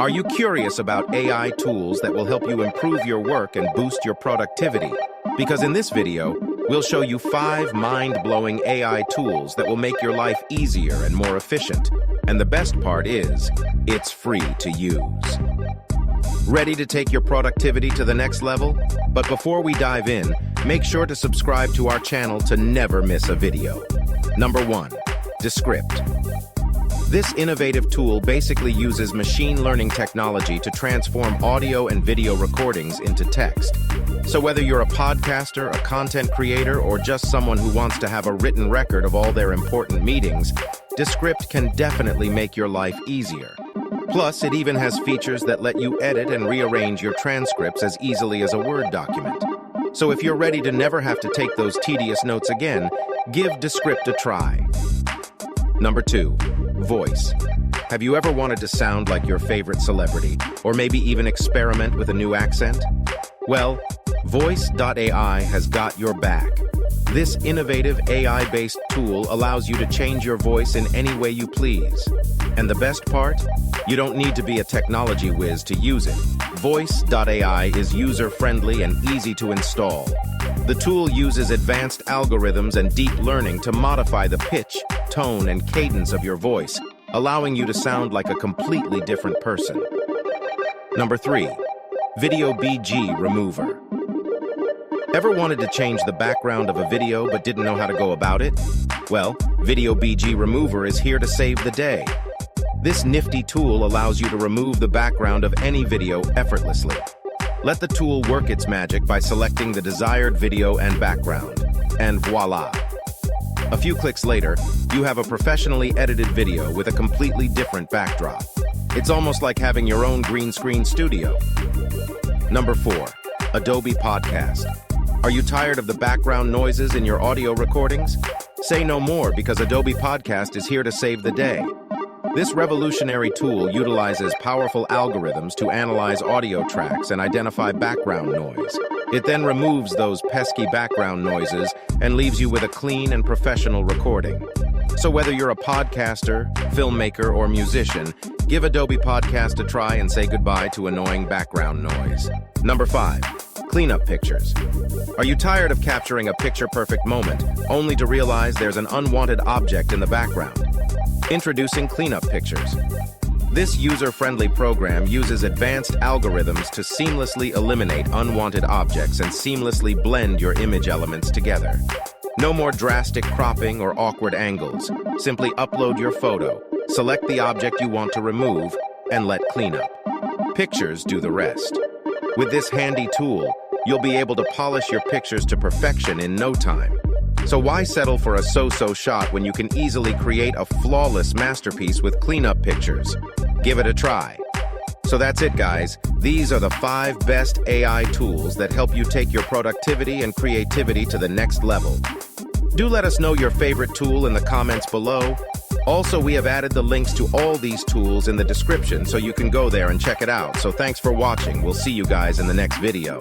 Are you curious about AI tools that will help you improve your work and boost your productivity? Because in this video, we'll show you 5 mind-blowing AI tools that will make your life easier and more efficient. And the best part is, it's free to use. Ready to take your productivity to the next level? But before we dive in, make sure to subscribe to our channel to never miss a video. Number 1. Descript. This innovative tool basically uses machine learning technology to transform audio and video recordings into text. So whether you're a podcaster, a content creator, or just someone who wants to have a written record of all their important meetings, Descript can definitely make your life easier. Plus, it even has features that let you edit and rearrange your transcripts as easily as a Word document. So if you're ready to never have to take those tedious notes again, give Descript a try. Number 2. Voice. Have you ever wanted to sound like your favorite celebrity, or maybe even experiment with a new accent? Well, Voice.ai has got your back. This innovative AI-based tool allows you to change your voice in any way you please. And the best part? You don't need to be a technology whiz to use it. Voice.ai is user-friendly and easy to install. The tool uses advanced algorithms and deep learning to modify the pitch, tone, and cadence of your voice, allowing you to sound like a completely different person. Number 3. Video BG Remover. Ever wanted to change the background of a video but didn't know how to go about it? Well, Video BG Remover is here to save the day. This nifty tool allows you to remove the background of any video effortlessly. Let the tool work its magic by selecting the desired video and background. And voila! A few clicks later, you have a professionally edited video with a completely different backdrop. It's almost like having your own green screen studio. Number 4. Adobe Podcast. Are you tired of the background noises in your audio recordings? Say no more, because Adobe Podcast is here to save the day. This revolutionary tool utilizes powerful algorithms to analyze audio tracks and identify background noise. It then removes those pesky background noises and leaves you with a clean and professional recording. So whether you're a podcaster, filmmaker, or musician, give Adobe Podcast a try and say goodbye to annoying background noise. Number 5. Cleanup pictures. Are you tired of capturing a picture-perfect moment, only to realize there's an unwanted object in the background? Introducing Cleanup Pictures. This user-friendly program uses advanced algorithms to seamlessly eliminate unwanted objects and seamlessly blend your image elements together. No more drastic cropping or awkward angles. Simply upload your photo, select the object you want to remove, and let Cleanup. Pictures do the rest. With this handy tool, you'll be able to polish your pictures to perfection in no time. So why settle for a so-so shot when you can easily create a flawless masterpiece with Cleanup Pictures? Give it a try. So that's it, guys. These are the 5 best AI tools that help you take your productivity and creativity to the next level. Do let us know your favorite tool in the comments below. Also, we have added the links to all these tools in the description so you can go there and check it out. So thanks for watching. We'll see you guys in the next video.